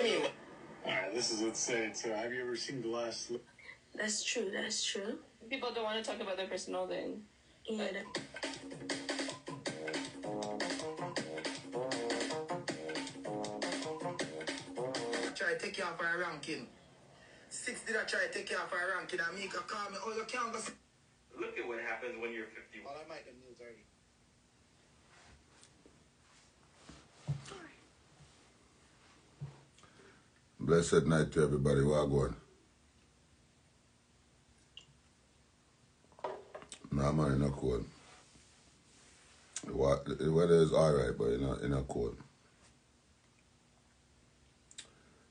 you mean? Alright, this is what's said. So, have you ever seen glass? That's true. That's true. People don't want to talk about their personal thing. Yeah. Try to take you off for a ranking. 6 did I try to take you off for a ranking and make a call me. Oh, you can't go. Look at what happens when you're 51. Well, I might have news already. Blessed night to everybody. Wagwan. Nah, man, in a cold. The weather is alright, but in a cold.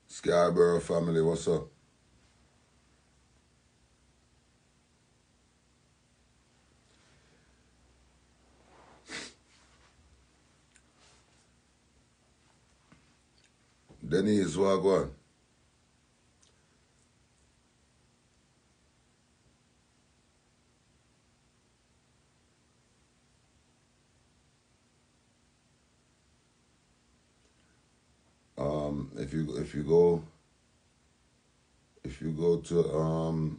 Scarborough family, what's up? Denise, wagwan. If you go to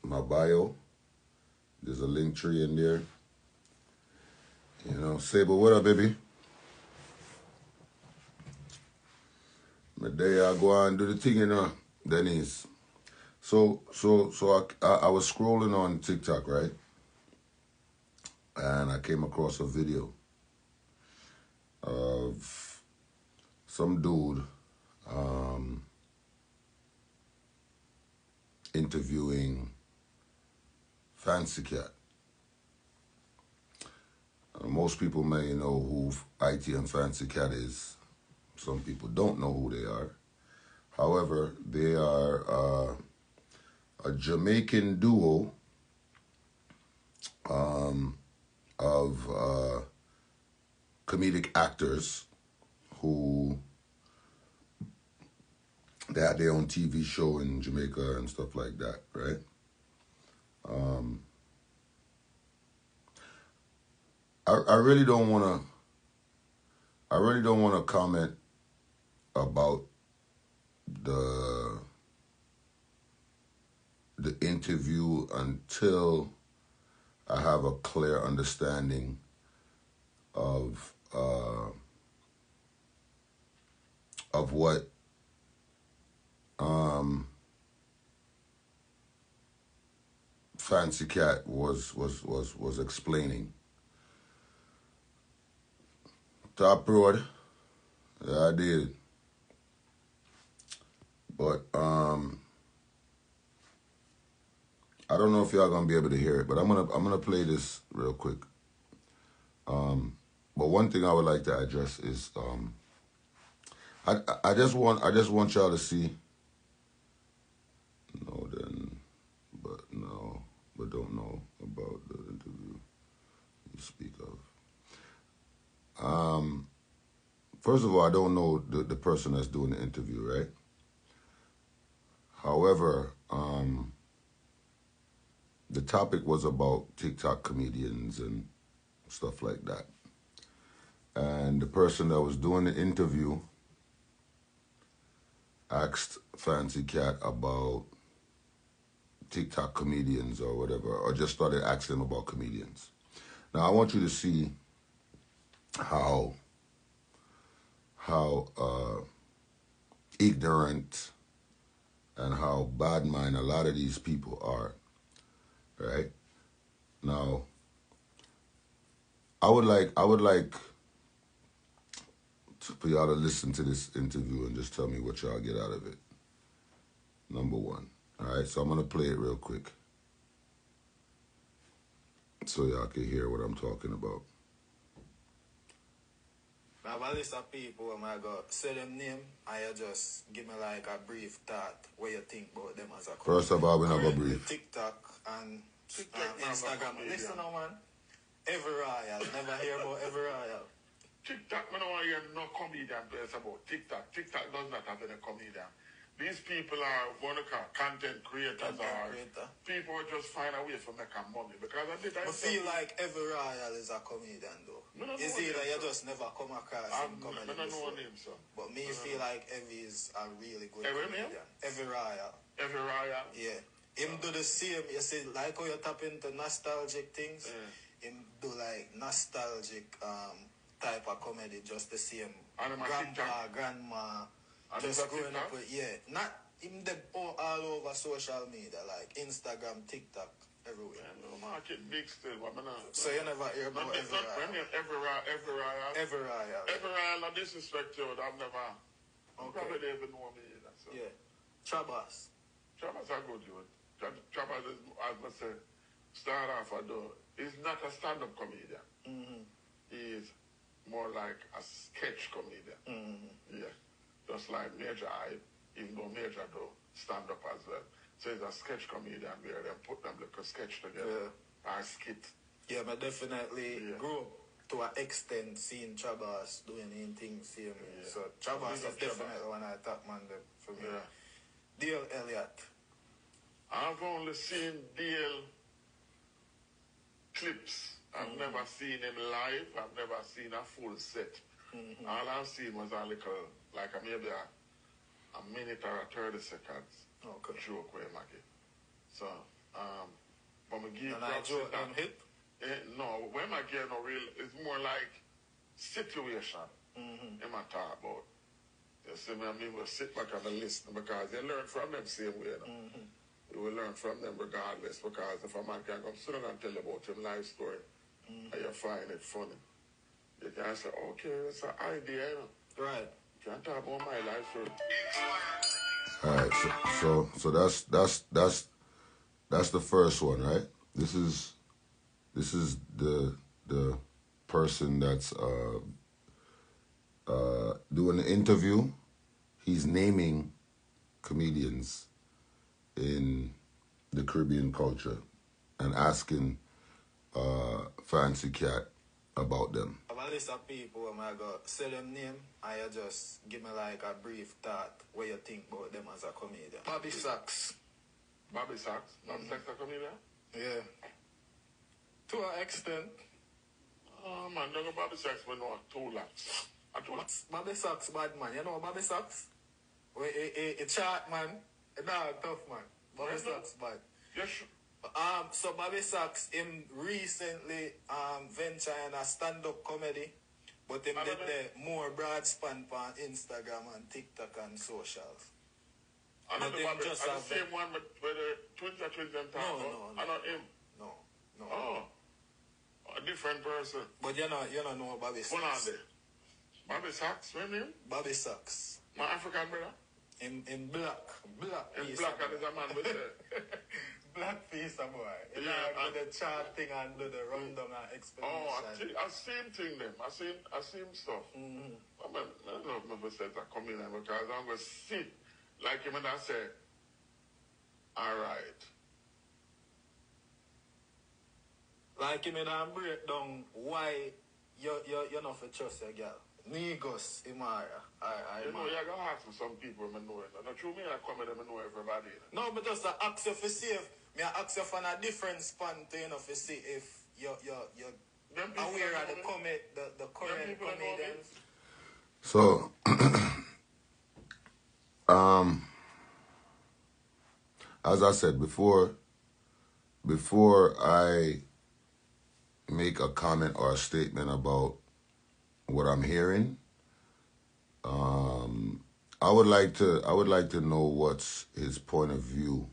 my bio, there's a link tree in there. You know, Sable, what up, baby? My day I go and do the thing, you know, Denise. So I was scrolling on TikTok, right? And I came across a video of some dude interviewing Fancy Cat. Most people may know who IT and Fancy Cat is. Some people don't know who they are. However, they are a Jamaican duo of comedic actors who they had their own TV show in Jamaica and stuff like that, right? I really don't want to comment about the interview until I have a clear understanding of what Fancy Cat was explaining. Top Road, yeah, I did. But I don't know if y'all gonna be able to hear it, but I'm gonna play this real quick. But one thing I would like to address is I just want y'all to see. But don't know about the interview you speak of. First of all, I don't know the person that's doing the interview, right? However, the topic was about TikTok comedians and stuff like that. And the person that was doing the interview asked Fancy Cat about TikTok comedians or whatever, or just started asking him about comedians. Now, I want you to see how ignorant and how bad mind a lot of these people are, right? Now, I would like for y'all to listen to this interview and just tell me what y'all get out of it. Number one. All right, so I'm going to play it real quick so y'all can hear what I'm talking about. I have a list of people when I go say them name and you just give me like a brief thought what you think about them as a couple. First of all, we're not going to brief. TikTok and Instagram. Listen now, man. Every royal. Never hear about every royal. TikTok, I don't want to hear no comedian place about TikTok. TikTok does not have any comedian. these people are what they call content creators Content or creator. people who just find a way to make a money. Because I did I feel like every royal is a comedian though. Me no know It's either him, you sir. just never come across I him comedy don't know before. him, sir. But me feel like Evie is a really good Every comedian. Every royal. Every royal. Yeah. Him do the same, you see, like how you tap into nostalgic things, him do like nostalgic type of comedy, just the same. And him a Grandpa, TikTok. grandma, And just he's a growing up TikTok? with, not him them all over social media, like Instagram, TikTok, everywhere. Yeah, no market big still, but me not. So you never hear about Not every royal. Every royal. Every royal, no disrespect you, I've never. Okay. Probably they even know me either. So. Yeah. Chabas. Chabas are good, you. Chabas is, as I say, start off a door. He's not a stand-up comedian. Mm-hmm. He is more like a sketch comedian. Mm-hmm. Yeah. Just like Majah, even though Majah do stand-up as well. So he's a sketch comedian where they put them like a sketch together. Or skit. Yeah, but definitely grew up to an extent seeing Chabas doing anything same. So Chabas is definitely one of the top man there for me. Yeah. Dale Elliott. I've only seen Dale clips. I've never seen him live. I've never seen a full set. All I've seen was a little, like maybe a minute or 30 seconds joke where I get. So, but I give And I joke on hit? No, when I get no real, it's more like situation. Him I talk about. You see me, I mean, we'll sit back and listen because you learn from them same way. You will learn from them regardless because if a man can come sit down and tell you about his life story and you find it funny, you can say, okay, it's an idea, you know. Right. You can talk about my life story. All right, so that's the first one, right? This is the person that's doing the interview. He's naming comedians in the Caribbean culture and asking Fancy Cat about them. I have a list of people who I go say them name and you just give me like a brief thought what you think about them as a comedian. Bobby Sachs. Bobby Sachs? Bobby Sachs a comedian? Yeah. To an extent. Oh man, don't go Bobby Sachs we know too long. Bobby Sachs bad man. You know Bobby Sachs? A chart man. A dog tough man. Bobby Sachs bad. Yes. So Bobby Sachs him recently venture in a stand-up comedy, but him did the more broad span on Instagram and TikTok and socials. I know But the him Bobby, just the have same one with the twins and talk about. No. I know him. No. Oh, a different person. But you don't know Bobby Hold on Sachs. there. Bobby Sachs, when him? Bobby Sachs. My African brother? In black. In piece black of and is a man with the... black piece of boy. You Yeah, know, and- do the chart thing and do the rundown and explanation. I seen thing them. I seen stuff. I mean, I don't know if I said that coming in because I'm going to see, like him and I say, all right. Like him in and break down why you're not for trust your girl. Nigos, Imara. You know, you got to ask for some people I know it. Not true, me I come in and I know everybody. No, but just ask you for see if me ask you for a different span to you know for see if you're Them people aware that of know me? the current people that know me? comedians. So, as I said before I make a comment or a statement about what I'm hearing, I would like to know what's his point of view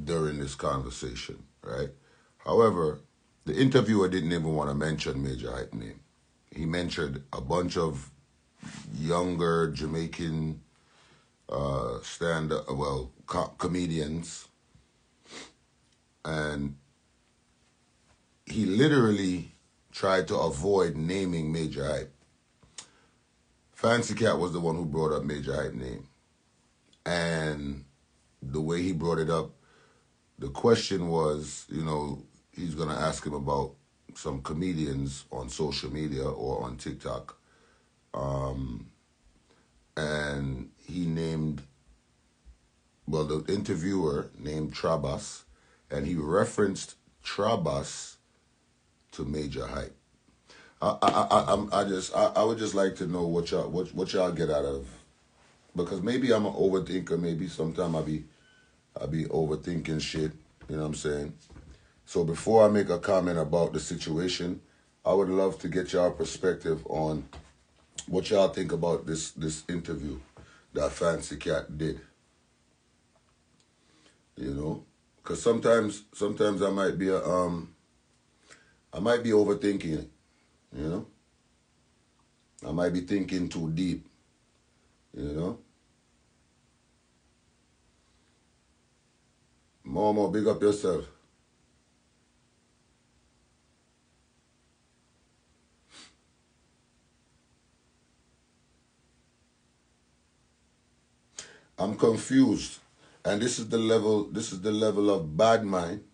during this conversation, right? However, the interviewer didn't even want to mention Majah Hype name. He mentioned a bunch of younger Jamaican comedians, and he literally tried to avoid naming Majah Hype. Fancy Cat was the one who brought up Majah Hype name, and the way he brought it up, the question was, he's gonna ask him about some comedians on social media or on TikTok. and he named, well, the interviewer named Trabas, and he referenced Trabas to Major Hype. I would just like to know what y'all get out of, because maybe I'm an overthinker. Maybe sometimes I be overthinking shit. You know what I'm saying? So before I make a comment about the situation, I would love to get y'all perspective on what y'all think about this interview that Fancy Cat did. You know, because sometimes I might be overthinking it. You know, I might be thinking too deep. You know, Momo, big up yourself. I'm confused, and this is the level of bad mind,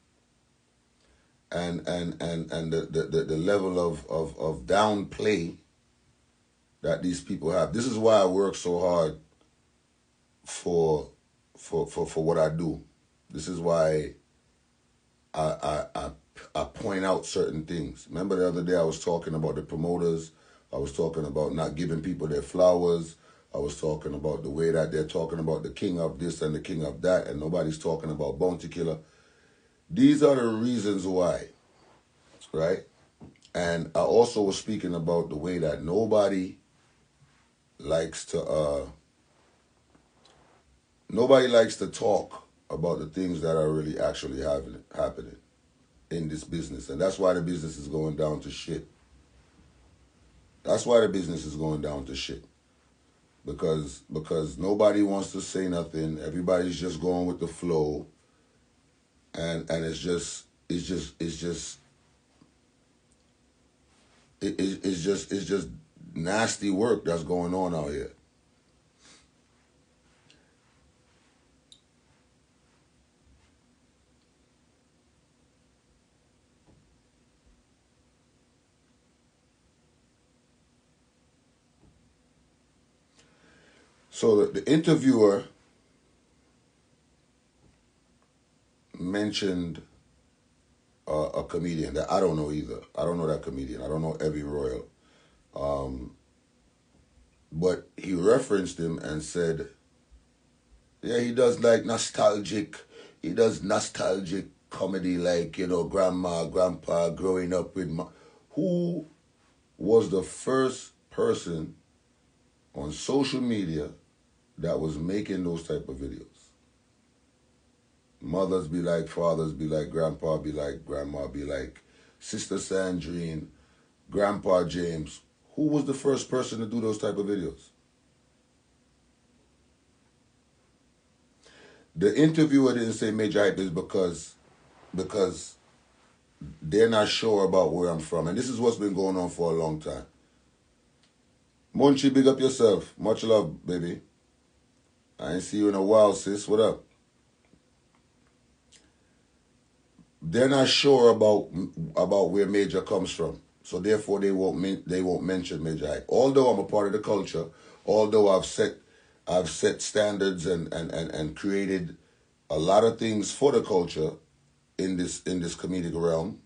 and the level of downplay that these people have. This is why I work so hard for what I do. This is why I point out certain things. Remember the other day I was talking about the promoters. I was talking about not giving people their flowers. I was talking about the way that they're talking about the king of this and the king of that, and nobody's talking about Bounty Killer. These are the reasons why, right? And I also was speaking about the way that nobody likes to talk about the things that are really actually happening in this business. And that's why the business is going down to shit. That's why the business is going down to shit. Because nobody wants to say nothing. Everybody's just going with the flow. And it's just nasty work that's going on out here. So the interviewer mentioned a comedian that I don't know either. I don't know that comedian. I don't know Evie Royal. But he referenced him and said, yeah, he does nostalgic comedy, like, you know, grandma, grandpa growing up with who was the first person on social media that was making those type of videos? Mothers be like, fathers be like, grandpa be like, grandma be like, Sister Sandrine, Grandpa James. Who was the first person to do those type of videos? The interviewer didn't say Major Hype is because they're not sure about where I'm from. And this is what's been going on for a long time. Munchie, big up yourself. Much love, baby. I ain't see you in a while, sis. What up? They're not sure about where Major comes from, so therefore they won't mention Major Hype. Although I'm a part of the culture, although I've set standards and created a lot of things for the culture in this comedic realm,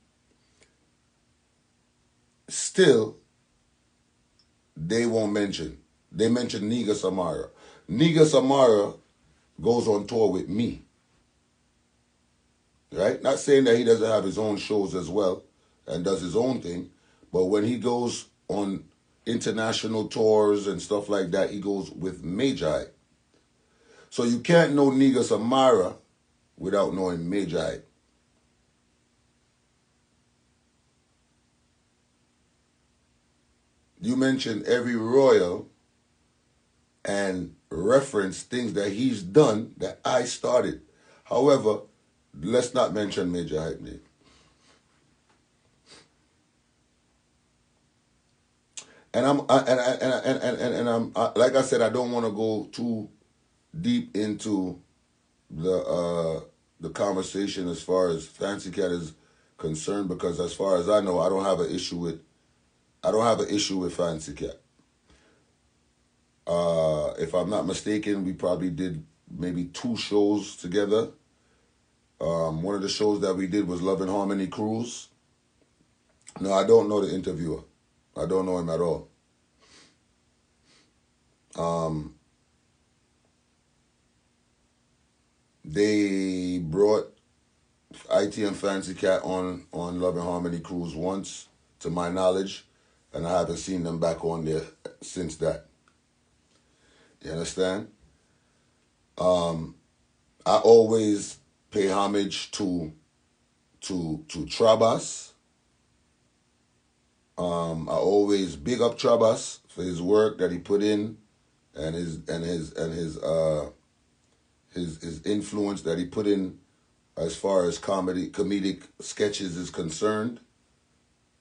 still they won't mention. They mention Niga Samara. Niga Samara goes on tour with me. Right? Not saying that he doesn't have his own shows as well and does his own thing, but when he goes on international tours and stuff like that, he goes with Major Hype. So you can't know Niga Samara without knowing Major Hype. You mentioned Evie Royal and reference things that he's done that I started. However, let's not mention Major Hype name. And I'm like I said, I don't want to go too deep into the conversation as far as Fancy Cat is concerned, because as far as I know, I don't have an issue with Fancy Cat. If I'm not mistaken, we probably did maybe 2 shows together. One of the shows that we did was Love and Harmony Cruise. No, I don't know the interviewer. I don't know him at all. They brought IT and Fancy Cat on Love and Harmony Cruise once, to my knowledge, and I haven't seen them back on there since that. You understand? I always pay homage to Trabas. I always big up Trabas for his work that he put in, and his influence that he put in as far as comedic sketches is concerned.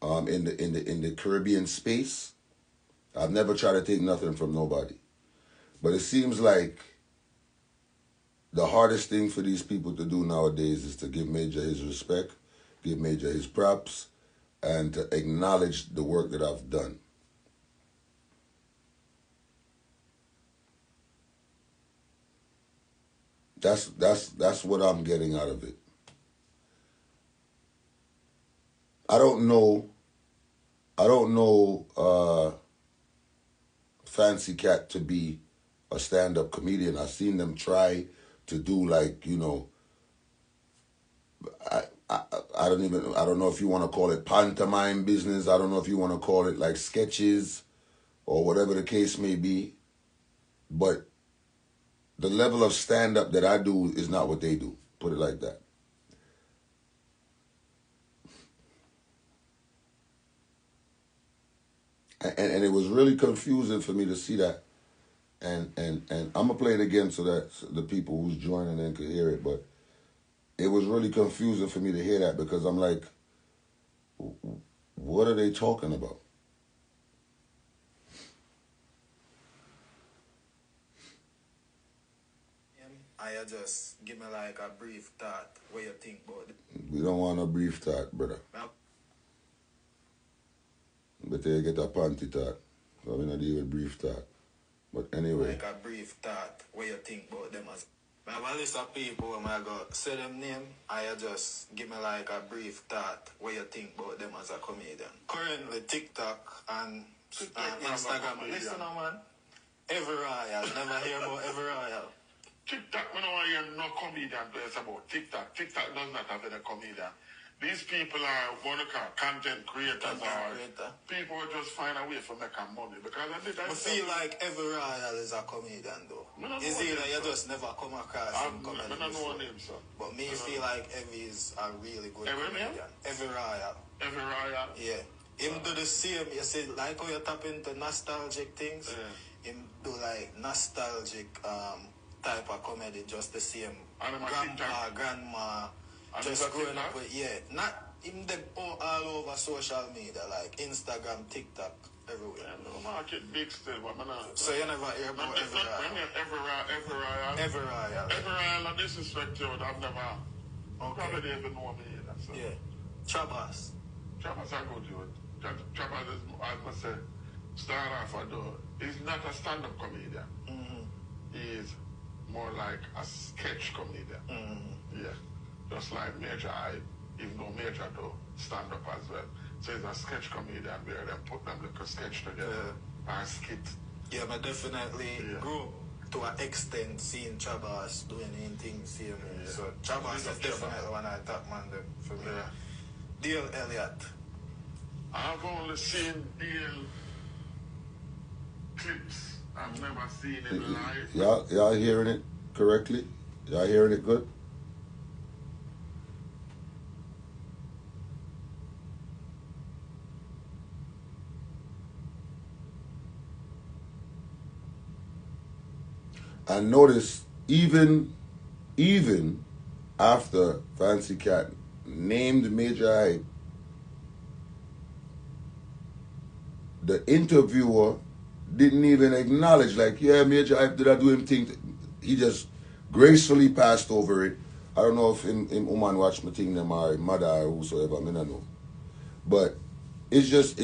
In the Caribbean space, I've never tried to take nothing from nobody, but it seems like the hardest thing for these people to do nowadays is to give Majah his respect, give Majah his props, and to acknowledge the work that I've done. That's what I'm getting out of it. I don't know Fancy Cat to be a stand-up comedian. I've seen them try to do, like, you know, I don't know if you want to call it pantomime business. I don't know if you want to call it like sketches or whatever the case may be. But the level of stand-up that I do is not what they do. Put it like that. And it was really confusing for me to see that. And I'm going to play it again so that the people who's joining in could hear it. But it was really confusing for me to hear that, because I'm like, what are they talking about? I just give me like a brief thought what you think about it. We don't want a brief thought, brother. But they get a panty thought. So we not deal with brief thought. But anyway. Like a brief thought what you think about them as. I have a list of people when I go say them name, I just give me like a brief thought what you think about them as a comedian. Currently TikTok and Instagram. Listen now, man. Every royal. Never hear about every royal. TikTok, I don't want to hear no comedian plays about TikTok. TikTok does not have any comedian. These people are what they call content creators, people who just find a way for making money. Because I feel like every royal is a comedian though. Is it that you just never come across him comedy? I don't know him, sir. But me feel like Evie is a really good comedian. Every royal. Every royal? Yeah. Him do the same, you see, like how you tap into nostalgic things, him do like nostalgic type of comedy, just the same. Grandpa, grandma, just growing up with, not in them all over social media, like Instagram, TikTok, everywhere. Yeah, no market big still, but so you never hear about every royal. Every royal, and disrespect you, I've never, probably didn't even know me either. So. Yeah. Trabas are good, dude. Trabas is, as I say, start off a door. He's not a stand-up comedian. He's more like a sketch comedian. Yeah. Just like Majah, even though Majah do stand up as well. So he's a sketch comedian where they put them like a sketch together and skit. Yeah, but definitely grew to an extent seeing Trabas doing anything same. So Trabas is definitely one I top man for me. Dale Elliott. I've only seen Dale clips. I've never seen it live. Y'all hearing it correctly? Y'all hearing it good? I noticed even after Fancy Cat named Majah Hype, the interviewer didn't even acknowledge, like, yeah, Majah Hype did I do him thing. He just gracefully passed over it. I don't know if him woman watch my thing them or mother or whosoever, I don't know. But it's just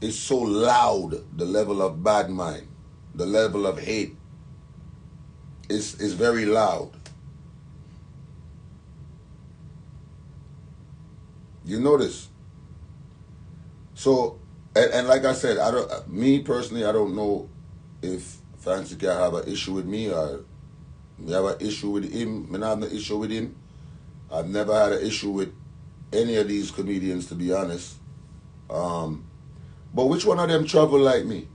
is so loud, the level of bad mind, the level of hate is very loud. You notice? So, and like I said, me personally, I don't know if Fancy can have an issue with me or me have an issue with him. I have no issue with him. I've never had an issue with any of these comedians, to be honest. But which one of them travel like me?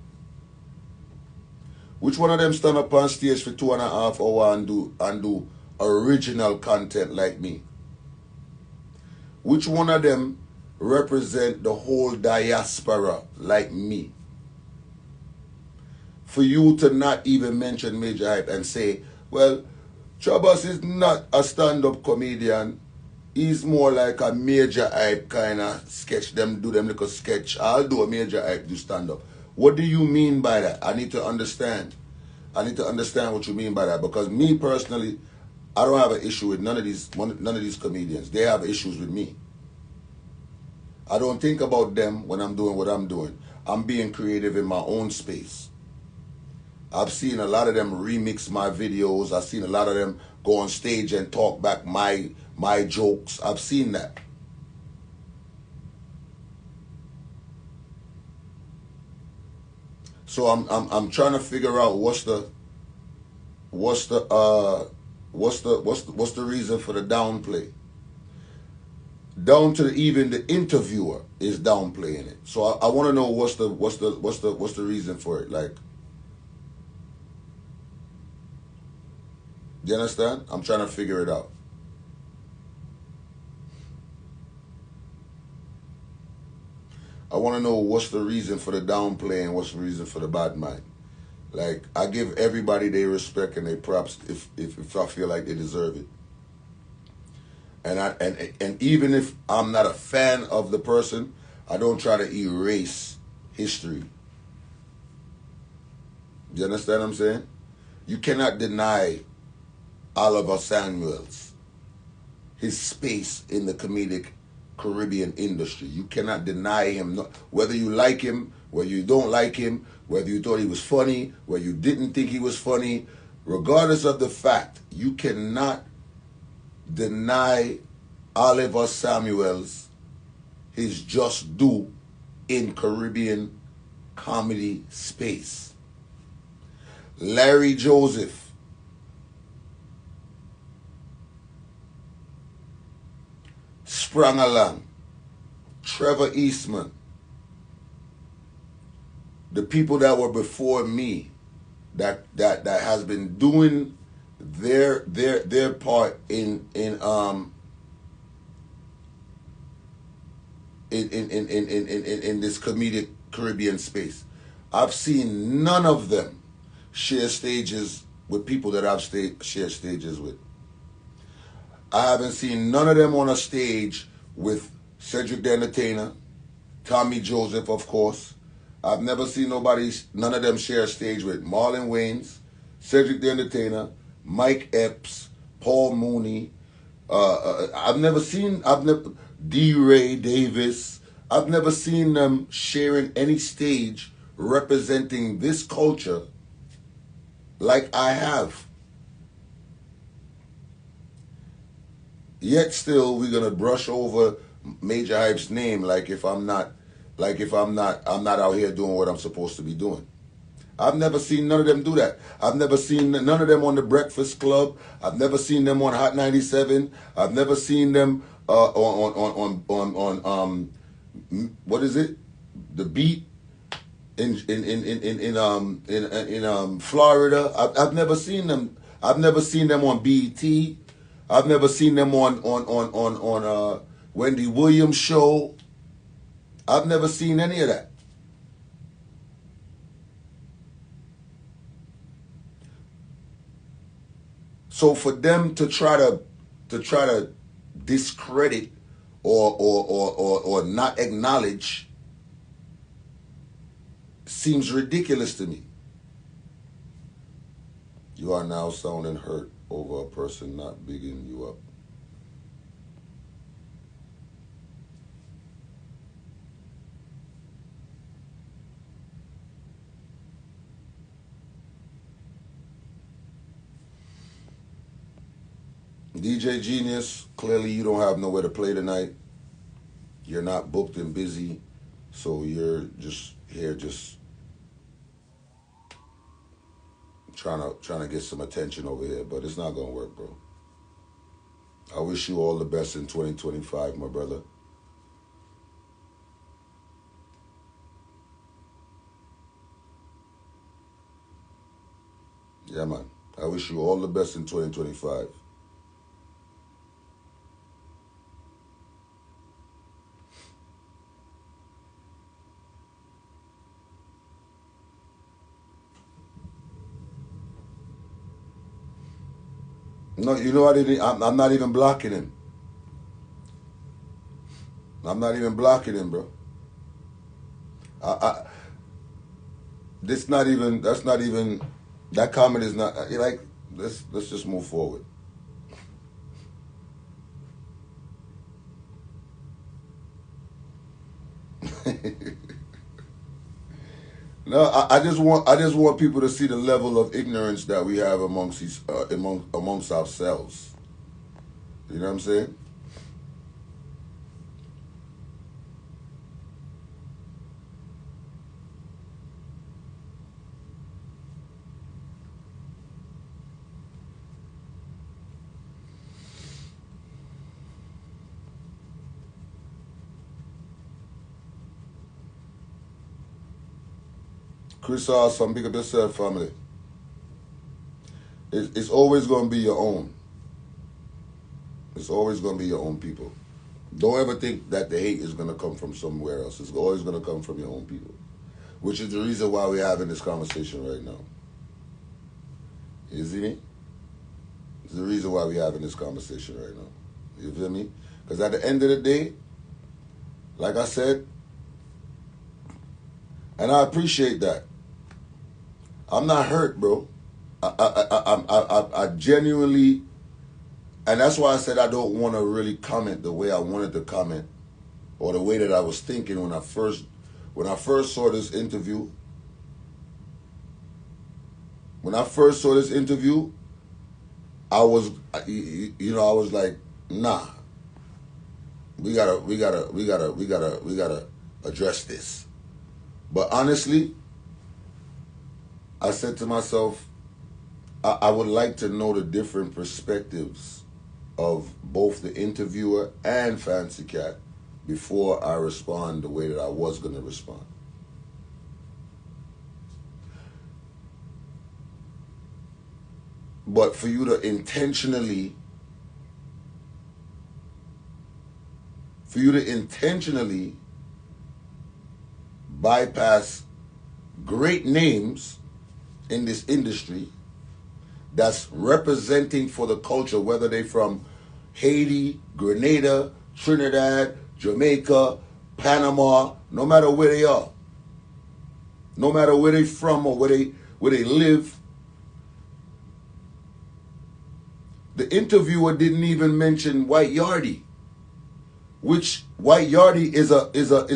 Which one of them stand up on stage for 2.5 hours and do original content like me? Which one of them represent the whole diaspora like me? For you to not even mention Majah Hype and say, well, Chabas is not a stand-up comedian. He's more like a Majah Hype kind of sketch. Them do them little sketch. I'll do a Majah Hype, do stand-up. What do you mean by that? I need to understand. I need to understand what you mean by that. Because me personally, I don't have an issue with none of these comedians. They have issues with me. I don't think about them when I'm doing what I'm doing. I'm being creative in my own space. I've seen a lot of them remix my videos. I've seen a lot of them go on stage and talk back my jokes. I've seen that. So I'm trying to figure out what's the reason for the downplay. Down to even the interviewer is downplaying it. So I want to know what's the reason for it. Like, do you understand? I'm trying to figure it out. I want to know what's the reason for the downplay and what's the reason for the bad mind. Like, I give everybody their respect and their props if I feel like they deserve it. And even if I'm not a fan of the person, I don't try to erase history. You understand what I'm saying? You cannot deny Oliver Samuels his space in the comedic Caribbean industry. You cannot deny him, whether you like him, whether you don't like him, whether you thought he was funny, whether you didn't think he was funny, regardless of the fact, you cannot deny Oliver Samuels his just due in Caribbean comedy space. Larry Joseph, Sprung Along, Trevor Eastman, the people that were before me that has been doing their part in this comedic Caribbean space. I've seen none of them share stages with people that I've shared stages with. I haven't seen none of them on a stage with Cedric the Entertainer, Tommy Joseph, of course. I've never seen none of them share a stage with Marlon Wayans, Cedric the Entertainer, Mike Epps, Paul Mooney. I've never D. Ray Davis. I've never seen them sharing any stage representing this culture like I have. Yet still, we're gonna brush over Majah Hype's name like if I'm not out here doing what I'm supposed to be doing. I've never seen none of them do that. I've never seen none of them on The Breakfast Club. I've never seen them on Hot 97. I've never seen them on what is it? The Beat in Florida. I've never seen them. I've never seen them on BET. I've never seen them on Wendy Williams' show. I've never seen any of that. So for them to try to discredit or not acknowledge seems ridiculous to me. You are now sounding hurt over a person not bigging you up. DJ Genius, clearly you don't have nowhere to play tonight. You're not booked and busy, so you're just here just trying to get some attention over here, but it's not gonna work, bro. I wish you all the best in 2025, my brother. Yeah, man. I wish you all the best in 2025. No, you know I'm not even blocking him. I'm not even blocking him, bro. That's not even, that comment is not, like, let's just move forward. No, I just want people to see the level of ignorance that we have amongst ourselves. You know what I'm saying? Chris Awesome, big up yourself, family. It's always going to be your own. It's always going to be your own people. Don't ever think that the hate is going to come from somewhere else. It's always going to come from your own people, which is the reason why we're having this conversation right now. You see me? It's the reason why we're having this conversation right now. You feel me? Because at the end of the day, like I said, and I appreciate that, I'm not hurt, bro. I genuinely, and that's why I said I don't want to really comment the way I wanted to comment, or the way that I was thinking when I first saw this interview. When I first saw this interview, I was like, nah. We gotta address this. But honestly, I said to myself, I would like to know the different perspectives of both the interviewer and Fancy Cat before I respond the way that I was going to respond. But for you to intentionally bypass great names in this industry that's representing for the culture, whether they from Haiti, Grenada, Trinidad, Jamaica, Panama, no matter where they are, no matter where they from or where they live. The interviewer didn't even mention White Yardie, which White Yardie is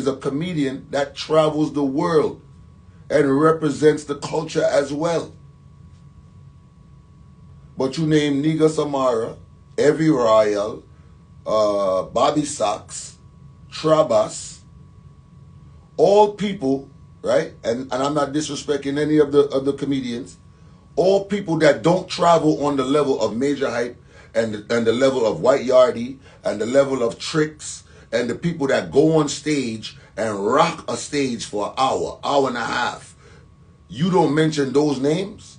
a comedian that travels the world and represents the culture as well. But you name Nigga Samara, Evie Royal, Bobby Sachs, Trabas, all people, right? And I'm not disrespecting any of the comedians. All people that don't travel on the level of Majah Hype and the level of White Yardie and the level of Tricks and the people that go on stage and rock a stage for an hour and a half. You don't mention those names?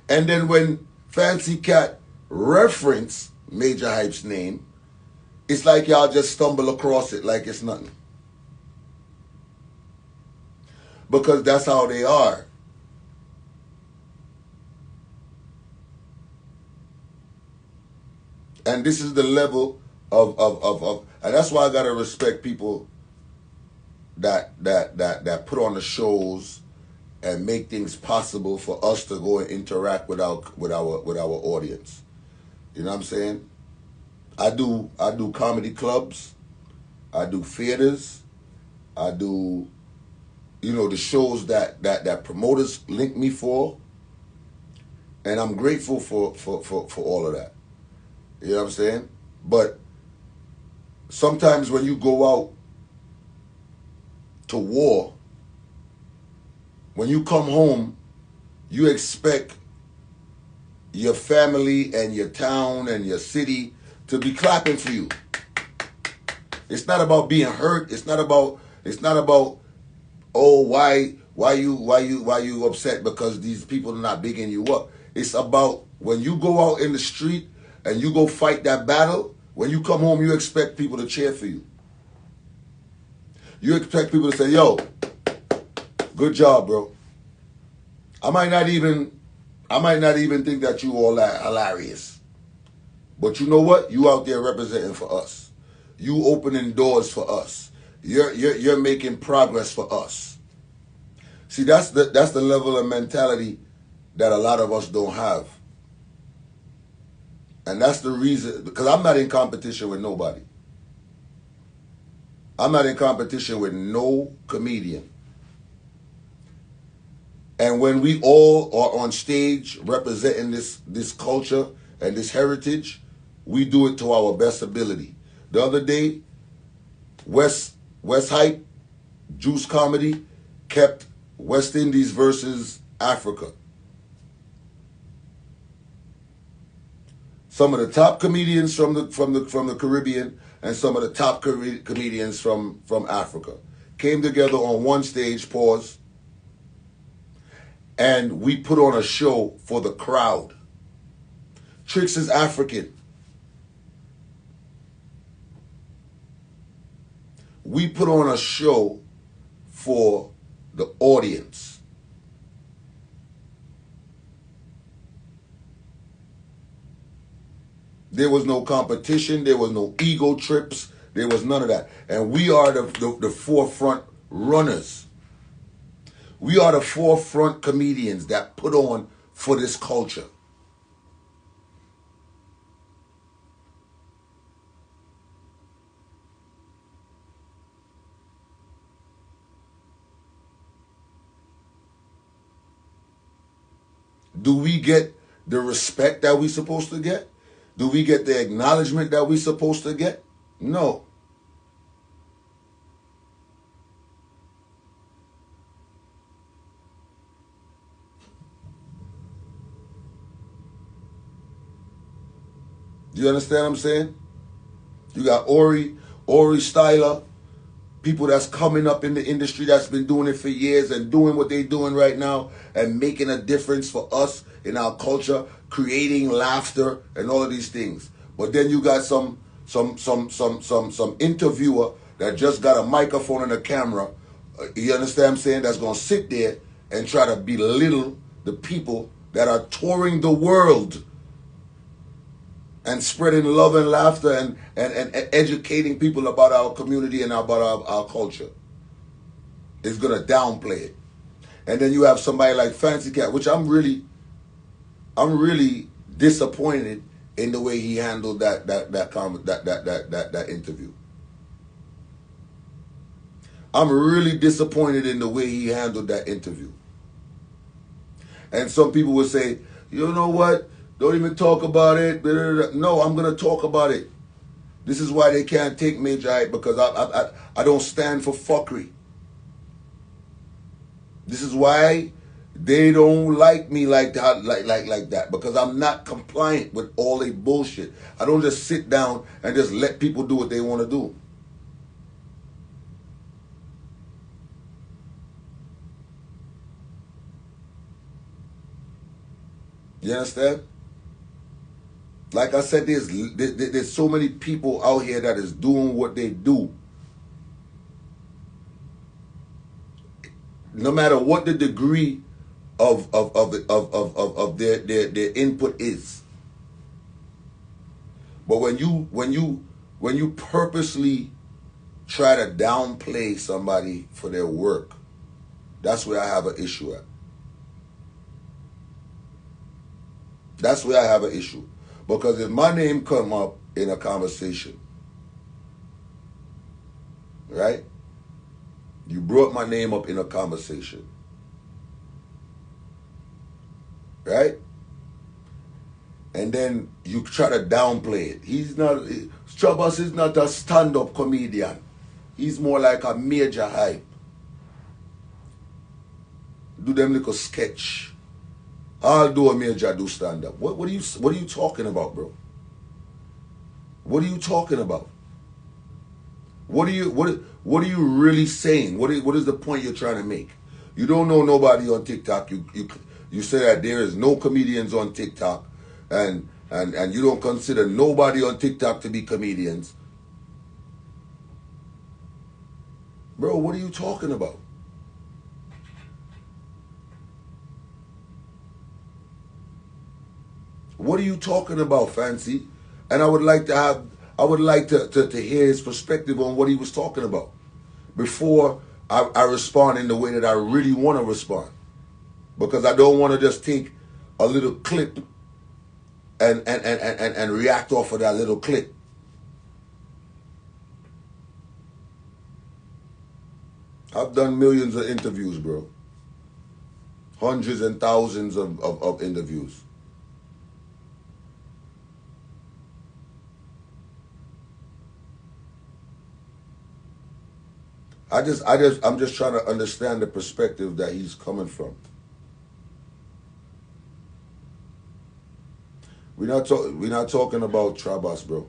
And then when Fancy Cat reference Majah Hype's name, it's like y'all just stumble across it like it's nothing. Because that's how they are. And this is the level of and that's why I gotta respect people that put on the shows and make things possible for us to go and interact with our audience. You know what I'm saying? I do comedy clubs, I do theaters, I do, the shows that promoters link me for. And I'm grateful for all of that. You know what I'm saying? But sometimes when you go out to war, when you come home, you expect your family and your town and your city to be clapping for you. It's not about being hurt. It's not about oh, why you upset because these people are not bigging you up. It's about when you go out in the street and you go fight that battle, when you come home, you expect people to cheer for you. You expect people to say, yo, good job, bro. I might not even think that you all that hilarious. But you know what? You out there representing for us. You opening doors for us. You're making progress for us. See, that's the level of mentality that a lot of us don't have. And that's the reason, because I'm not in competition with nobody. I'm not in competition with no comedian. And when we all are on stage representing this culture and this heritage, we do it to our best ability. The other day, West Hype, Juice Comedy, kept West Indies versus Africa. Some of the top comedians from the Caribbean and some of the top comedians from Africa came together on one stage, pause, and we put on a show for the crowd. Tricks is African. We put on a show for the audience. There was no competition. There was no ego trips. There was none of that. And we are the forefront runners. We are the forefront comedians that put on for this culture. Do we get the respect that we're supposed to get? Do we get the acknowledgement that we're supposed to get? No. Do you understand what I'm saying? You got Ori Styler, people that's coming up in the industry that's been doing it for years and doing what they're doing right now and making a difference for us in our culture, creating laughter and all of these things. But then you got some interviewer that just got a microphone and a camera. You understand what I'm saying? That's gonna sit there and try to belittle the people that are touring the world and spreading love and laughter and educating people about our community and about our culture. It's going to downplay it. And then you have somebody like Fancy Cat, which I'm really disappointed in the way he handled that interview. I'm really disappointed in the way he handled that interview. And some people would say, you know what? Don't even talk about it. No, I'm going to talk about it. This is why they can't take Majah, because I don't stand for fuckery. This is why they don't like me like that, because I'm not compliant with all their bullshit. I don't just sit down and just let people do what they want to do. You understand? Like I said, there's so many people out here that is doing what they do. No matter what the degree of their input is. But when you purposely try to downplay somebody for their work, that's where I have an issue at. That's where I have an issue. Because if my name come up in a conversation, right? You brought my name up in a conversation, right? and then you try to downplay it. Trabas is not a stand-up comedian. He's more like a major hype. Do them little sketch. Although a major do stand-up. What are you talking about, bro? What are you talking about? What are you really saying? What is the point you're trying to make? You don't know nobody on TikTok. You say that there is no comedians on TikTok, and you don't consider nobody on TikTok to be comedians. Bro, what are you talking about? What are you talking about, Fancy? And I would like to hear his perspective on what he was talking about before I respond in the way that I really want to respond. Because I don't want to just take a little clip and react off of that little clip. I've done millions of interviews, bro. Hundreds and thousands of interviews. I'm just trying to understand the perspective that he's coming from. We're not talking about Trabas, bro.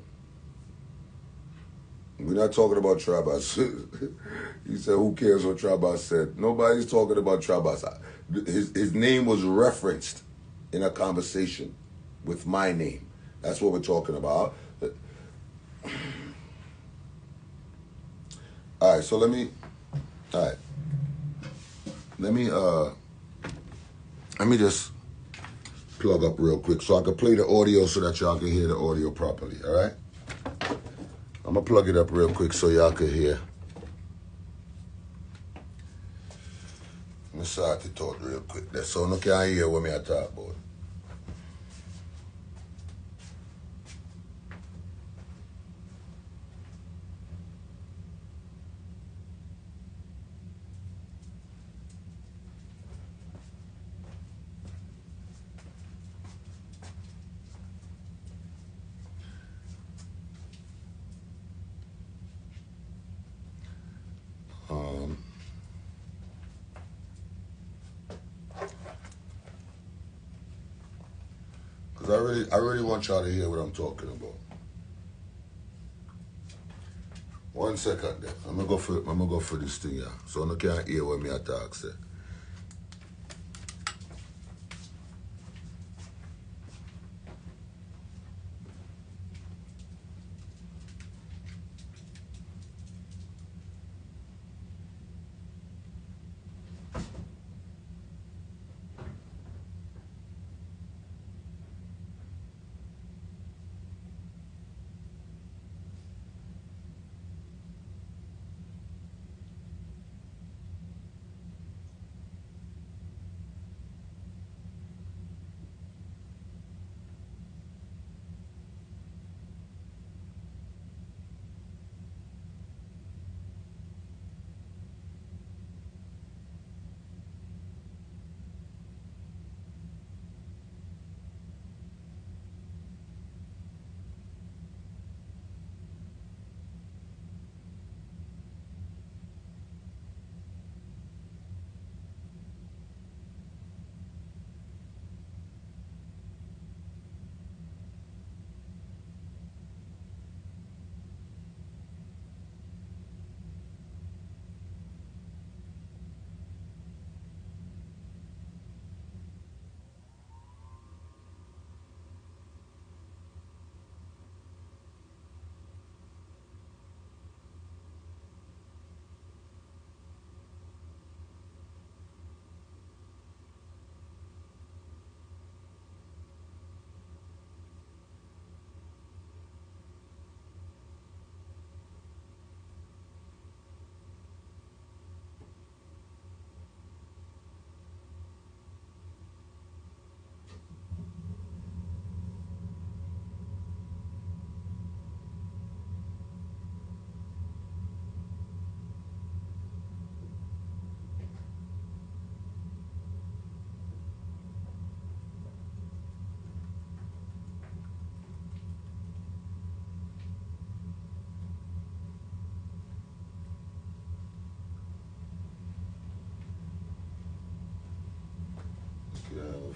We're not talking about Trabas. He said, who cares what Trabas said? Nobody's talking about Trabas. His name was referenced in a conversation with my name. That's what we're talking about. All right, so let me just plug up real quick so I can play the audio so that y'all can hear the audio properly, all right? I'm going to plug it up real quick so y'all can hear. I'm sorry to talk real quick. That's so no can hear what me I talk about. Because I really want y'all to hear what I'm talking about. 1 second there. I'm gonna go for this thing, yeah. So no can't hear what me I talk say.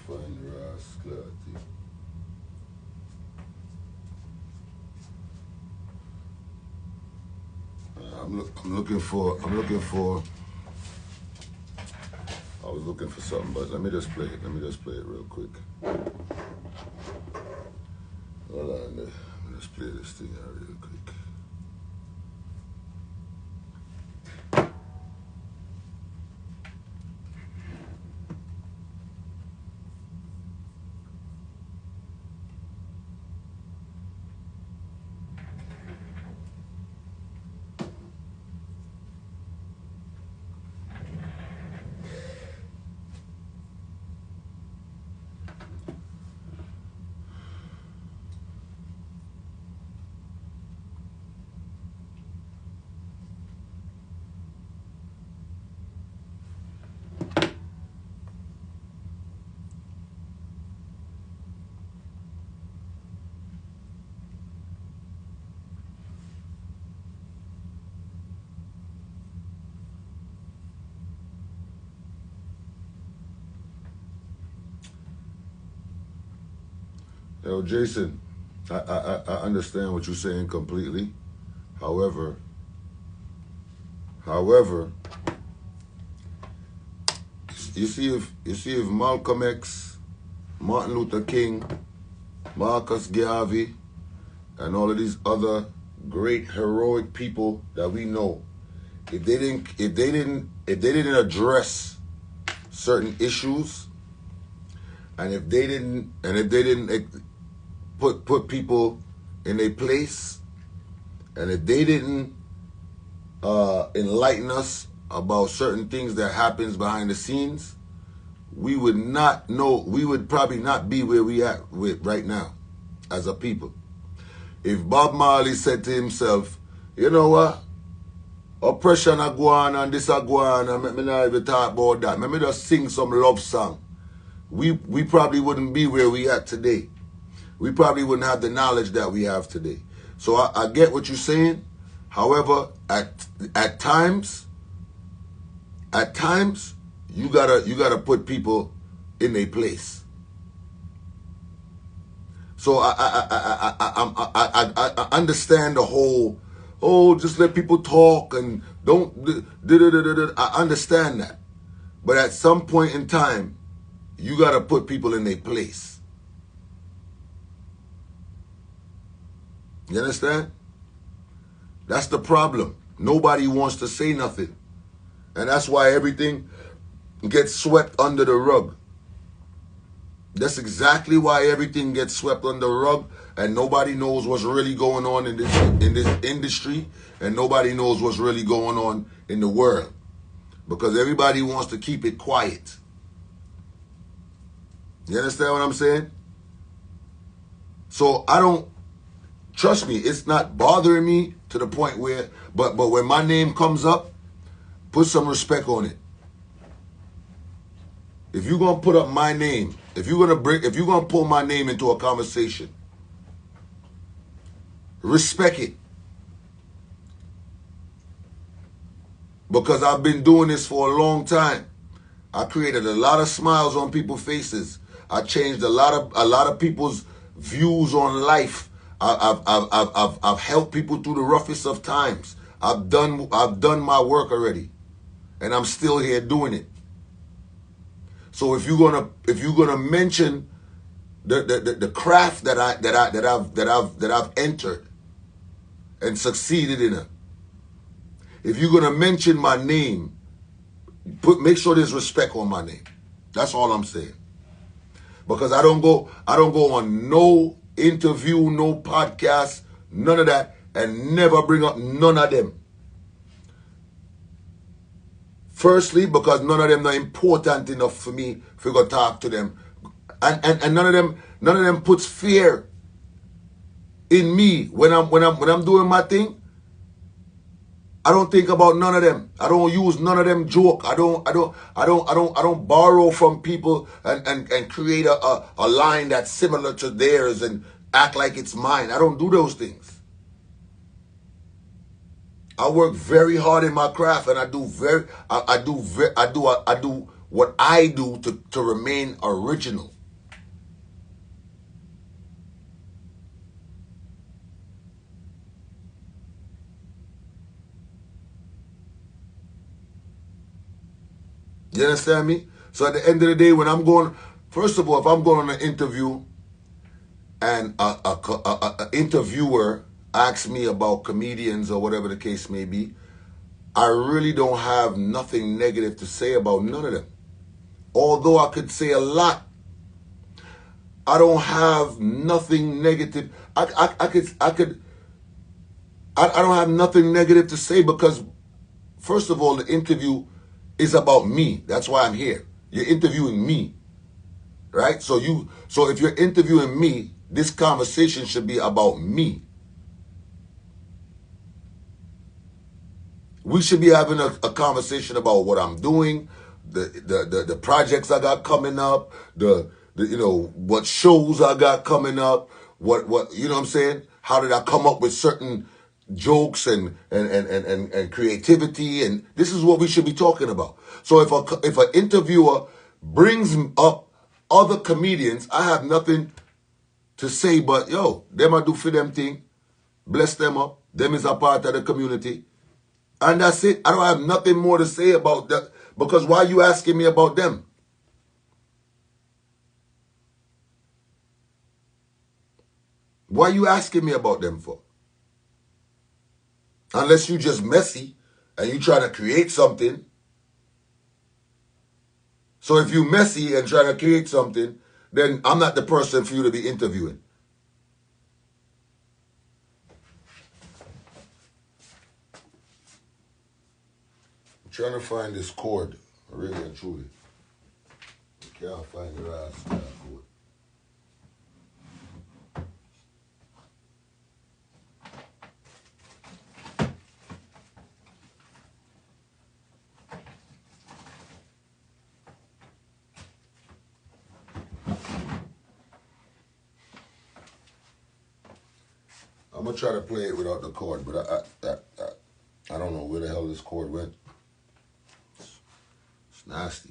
find rascality. I'm looking for. I was looking for something, but let me just play it. Let me just play it real quick. Hold on, let me just play this thing out real quick. Yo, Jason, I understand what you're saying completely. However, you see if Malcolm X, Martin Luther King, Marcus Garvey, and all of these other great heroic people that we know, if they didn't address certain issues, and if they didn't put people in their place, and if they didn't enlighten us about certain things that happens behind the scenes, we would not know. We would probably not be where we at with right now as a people. If Bob Marley said to himself, you know what, oppression a go on and this a go on, and let me not even talk about that, let me just sing some love song, we probably wouldn't be where we at today. We probably wouldn't have the knowledge that we have today. So I get what you're saying. However, at times, you gotta put people in their place. So I understand the whole, just let people talk and don't. I understand that, but at some point in time, you gotta put people in their place. You understand? That's the problem. Nobody wants to say nothing. And that's why everything gets swept under the rug. That's exactly why everything gets swept under the rug, and nobody knows what's really going on in this industry, and nobody knows what's really going on in the world. Because everybody wants to keep it quiet. You understand what I'm saying? So trust me, it's not bothering me to the point where, but when my name comes up, put some respect on it. If you're gonna put up my name, if you're gonna pull my name into a conversation, respect it. Because I've been doing this for a long time. I created a lot of smiles on people's faces. I changed a lot of people's views on life. I've helped people through the roughest of times. I've done my work already, and I'm still here doing it. So if you're gonna mention the craft that I've entered and succeeded in it, if you're gonna mention my name, make sure there's respect on my name. That's all I'm saying. Because I don't go on no interview, no podcast, none of that, and never bring up none of them. Firstly, because none of them are important enough for me to go talk to them, and none of them puts fear in me when I'm doing my thing. I don't think about none of them. I don't use none of them joke. I don't borrow from people and create a line that's similar to theirs and act like it's mine. I don't do those things. I work very hard in my craft, and I do what I do to remain original. You understand me? So at the end of the day, when I'm going, first of all, if I'm going on an interview and a interviewer asks me about comedians or whatever the case may be, I really don't have nothing negative to say about none of them. Although I could say a lot, I don't have nothing negative. I don't have nothing negative to say because, first of all, the interview is about me. That's why I'm here. You're interviewing me, right? So if you're interviewing me, this conversation should be about me. We should be having a conversation about what I'm doing, the projects I got coming up, the what shows I got coming up, what you know what I'm saying? How did I come up with certain jokes and creativity, and this is what we should be talking about. So if an interviewer brings up other comedians, I have nothing to say but them I do for them thing, bless them up, them is a part of the community, and that's it. I don't have nothing more to say about that, because why are you asking me about them? Why are you asking me about them for? Unless you just messy and you trying to create something. So if you messy and trying to create something, then I'm not the person for you to be interviewing. I'm trying to find this chord, really and truly. I can't find the last chord. I'm gonna try to play it without the chord, but I don't know where the hell this chord went. It's nasty.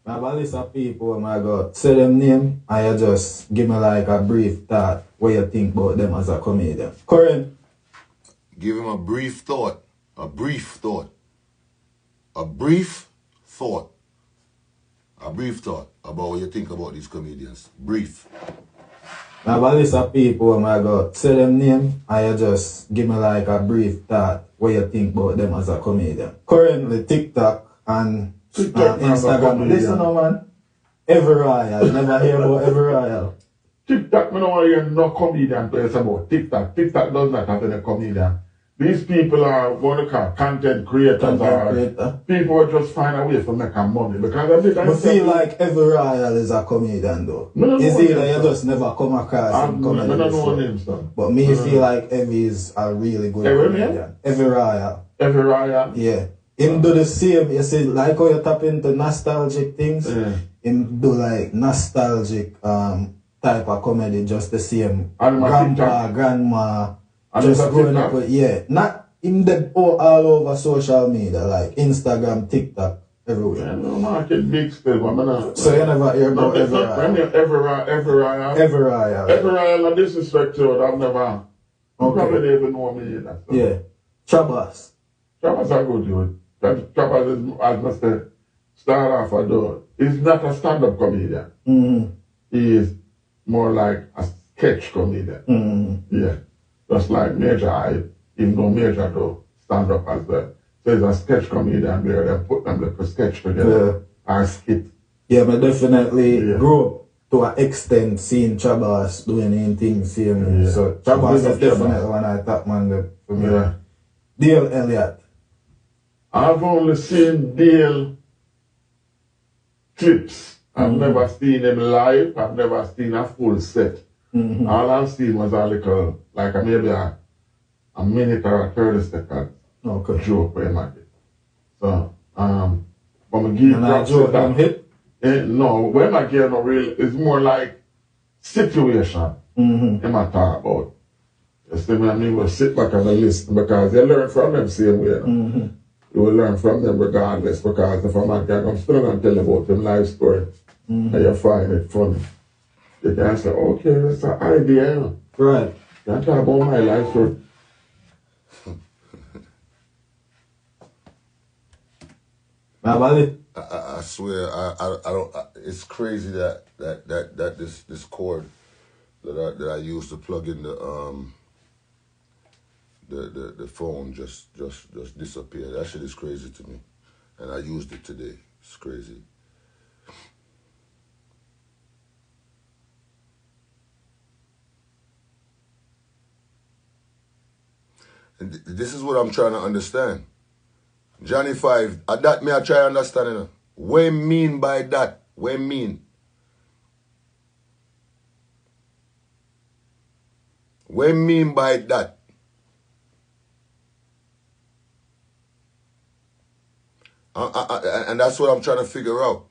I have a list of people when I go say them name and you just give me like a brief thought what you think about them as a comedian. Correct? Give him a brief thought. A brief thought. A brief thought. A brief thought about what you think about these comedians. Brief. I have a list of people when I go say them name and you just give me like a brief thought what you think about them as a comedian. Currently TikTok and Instagram. Listen now, man. Every royal. Never hear about every royal. TikTok, I don't want to hear no comedian tell us about TikTok. TikTok does not have any comedian. These people are what they call content creators. People who just find a way to make money. Because I feel like every royal is a comedian though. It's either you just never come across him comedy before. But me feel like Evie is a really good comedian. Every royal. Every royal? Yeah. Him do the same, you see, like how you tap into nostalgic things, him do like nostalgic type of comedy, just the same. Grandpa, grandma, just growing up with, not in the all over social media, like Instagram, TikTok, everywhere. Yeah, no market big still, so you never hear about every royal. Every royal, disrespect to it, I've never, you probably even know me either. So. Yeah. Chabas are good, dude. Chabas is, as I said, start off a door. He's not a stand-up comedian. He is more like a sketch comedian. Yeah. Just like Majah, even though Majah do stand-up as well. So he's a sketch comedian where they put them like a sketch together or skit. Yeah, but definitely grew up to an extent seeing Chabas doing anything same. Yeah. So Chabas is definitely one I thought man for me. Yeah. Dale Elliott. I've only seen Dale clips. I've never seen him live. I've never seen a full set. All I've seen was a little, like maybe a minute or a 30-second joke where I did. So, when I give props to that, no, when I give no real, it's more like situation in my talk about. You see me, I mean, we'll sit back and listen because you learn from them same way. You will learn from them regardless, because if a man can come still and tell about him life story and you find it funny, The guy said, okay, that's an idea. Right. I talk about my life, so I swear, I don't. It's crazy that this cord that I use to plug in the phone just disappeared. That shit is crazy to me, and I used it today. It's crazy. And this is what I'm trying to understand. Johnny 5, that me I try to understand. You know. What mean by that? What mean? What mean by that? And that's what I'm trying to figure out.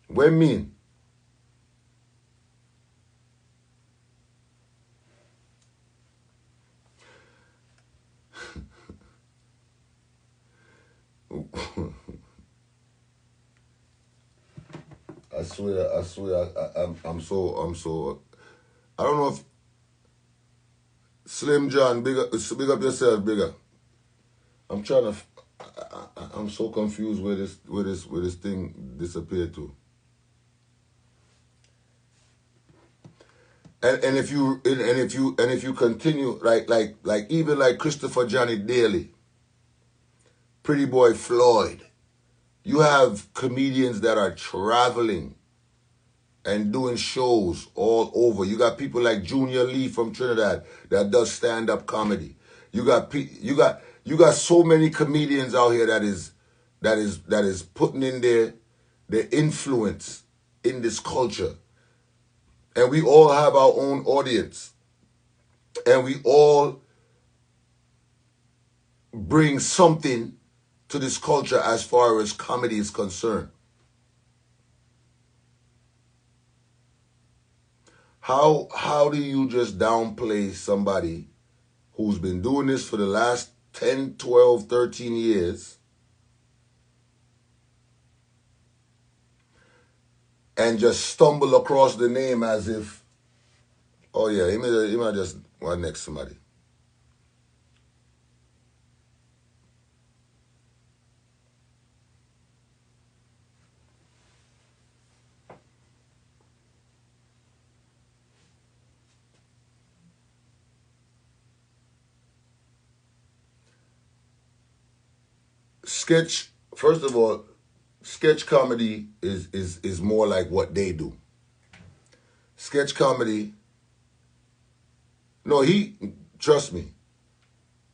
What mean? I swear, I'm so. I don't know if Slim John, big up yourself, bigger. I'm trying to. I'm so confused where this thing disappeared to. And if you continue like even like Christopher Johnny Daly, Pretty Boy Floyd, you have comedians that are traveling and doing shows all over. You got people like Junior Lee from Trinidad that does stand-up comedy. You got so many comedians out here that is putting in their influence in this culture. And we all have our own audience. And we all bring something to this culture as far as comedy is concerned. How do you just downplay somebody who's been doing this for the last 10, 12, 13 years and just stumble across the name as if, oh yeah, he might just one next somebody. Sketch, first of all, sketch comedy is more like what they do. Sketch comedy, no, trust me,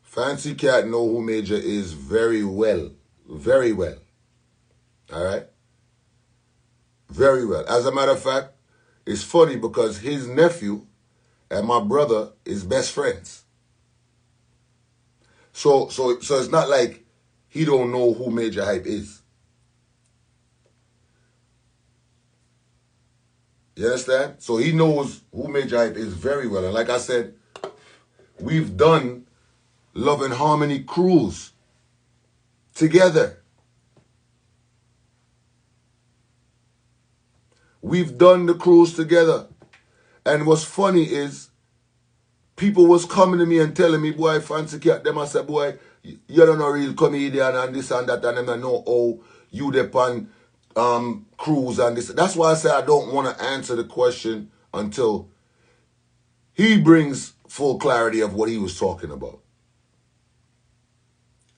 Fancy Cat know who Majah is very well. Very well. All right? Very well. As a matter of fact, it's funny because his nephew and my brother is best friends. So it's not like he don't know who Majah Hype is. You understand? So he knows who Majah Hype is very well. And like I said, we've done Love and Harmony cruise together. We've done the cruise together. And what's funny is people was coming to me and telling me, boy, Fancy Cat, them I said, boy, you're not a real comedian and this and that, and them I know, oh, you depend cruise and this. That's why I say I don't want to answer the question until he brings full clarity of what he was talking about.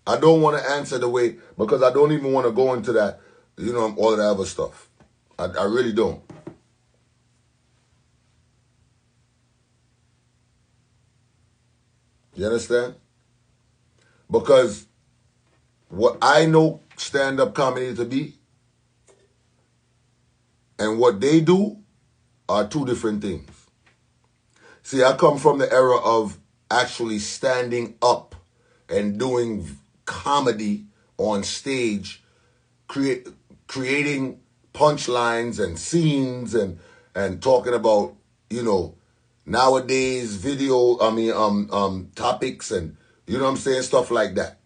I don't want to answer the way, because I don't even want to go into that, you know, all that other stuff. I really don't. You understand? Because what I know stand-up comedy to be and what they do are two different things. See, I come from the era of actually standing up and doing comedy on stage, creating punchlines and scenes and talking about, you know, nowadays topics and, you know what I'm saying, stuff like that.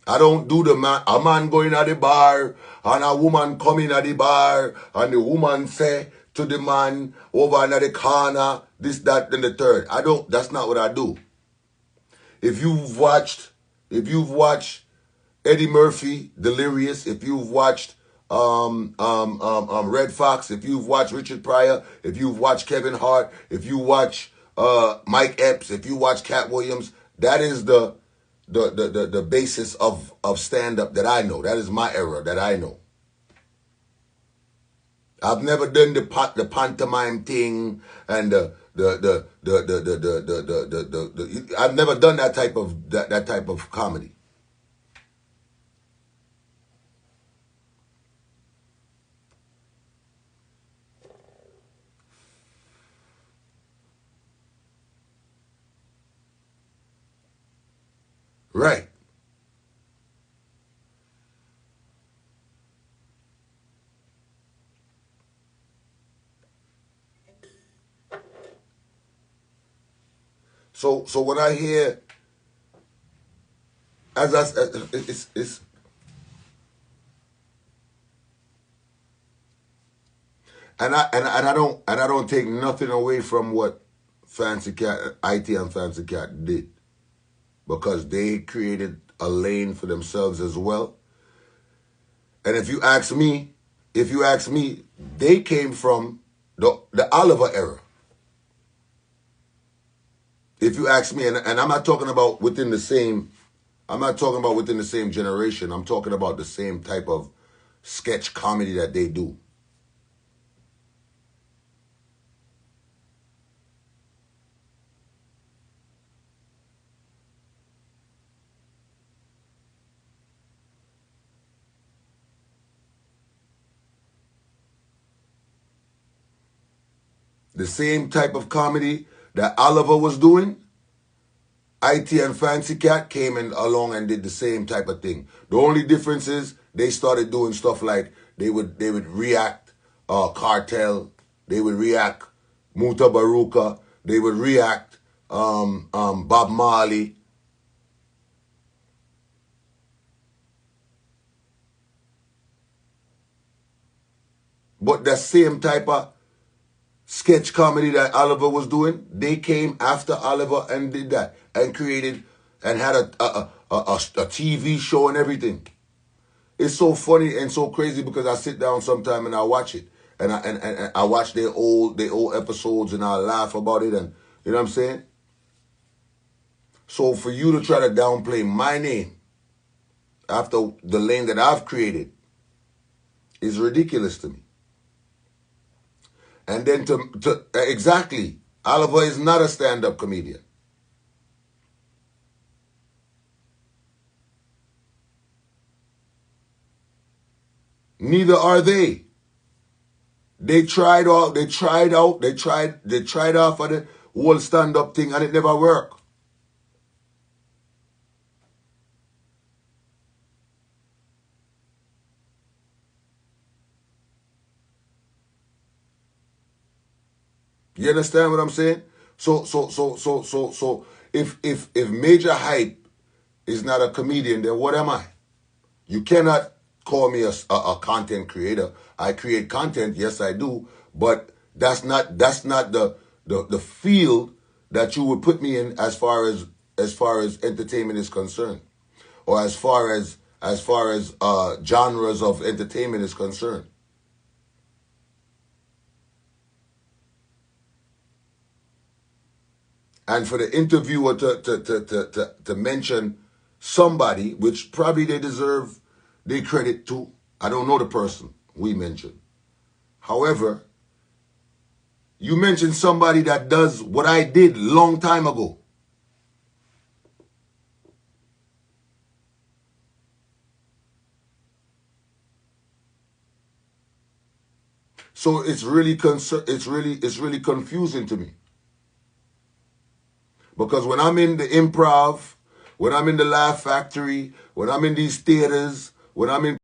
I don't do a man going at the bar and a woman coming at the bar and the woman say to the man over in the corner, this, that, and the third. That's not what I do. If you've watched Eddie Murphy, Delirious, if you've watched Red Fox, if you've watched Richard Pryor, if you've watched Kevin Hart, if you watch Mike Epps, if you watch Cat Williams, that is the basis of stand-up that I know. That is my era that I know. I've never done the pantomime thing and I've never done that type of comedy. Right. So when I hear, it's and I don't take nothing away from what Fancy Cat, IT and Fancy Cat did, because they created a lane for themselves as well. And if you ask me, they came from the Oliver era. If you ask me, and I'm not talking about within the same generation. I'm talking about the same type of sketch comedy that they do. The same type of comedy that Oliver was doing, IT and Fancy Cat came in along and did the same type of thing. The only difference is they started doing stuff like they would react Cartel, they would react Muta Baruka, they would react Bob Marley. But that same type of sketch comedy that Oliver was doing, they came after Oliver and did that and created and had a TV show and everything. It's so funny and so crazy because I sit down sometime and I watch it and I watch their old episodes and I laugh about it, and you know what I'm saying. So for you to try to downplay my name after the lane that I've created is ridiculous to me. And then exactly, Oliver is not a stand-up comedian. Neither are they. They tried off of the whole stand-up thing and it never worked. You understand what I'm saying? So if Majah Hype is not a comedian, then what am I? You cannot call me a content creator. I create content, yes I do, but that's not the field that you would put me in as far as entertainment is concerned, or as far as genres of entertainment is concerned. And for the interviewer to mention somebody, which probably they deserve their credit to. I don't know the person we mentioned. However, you mentioned somebody that does what I did long time ago. So it's really confusing to me. Because when I'm in the improv, when I'm in the Laugh Factory, when I'm in these theaters, when I'm in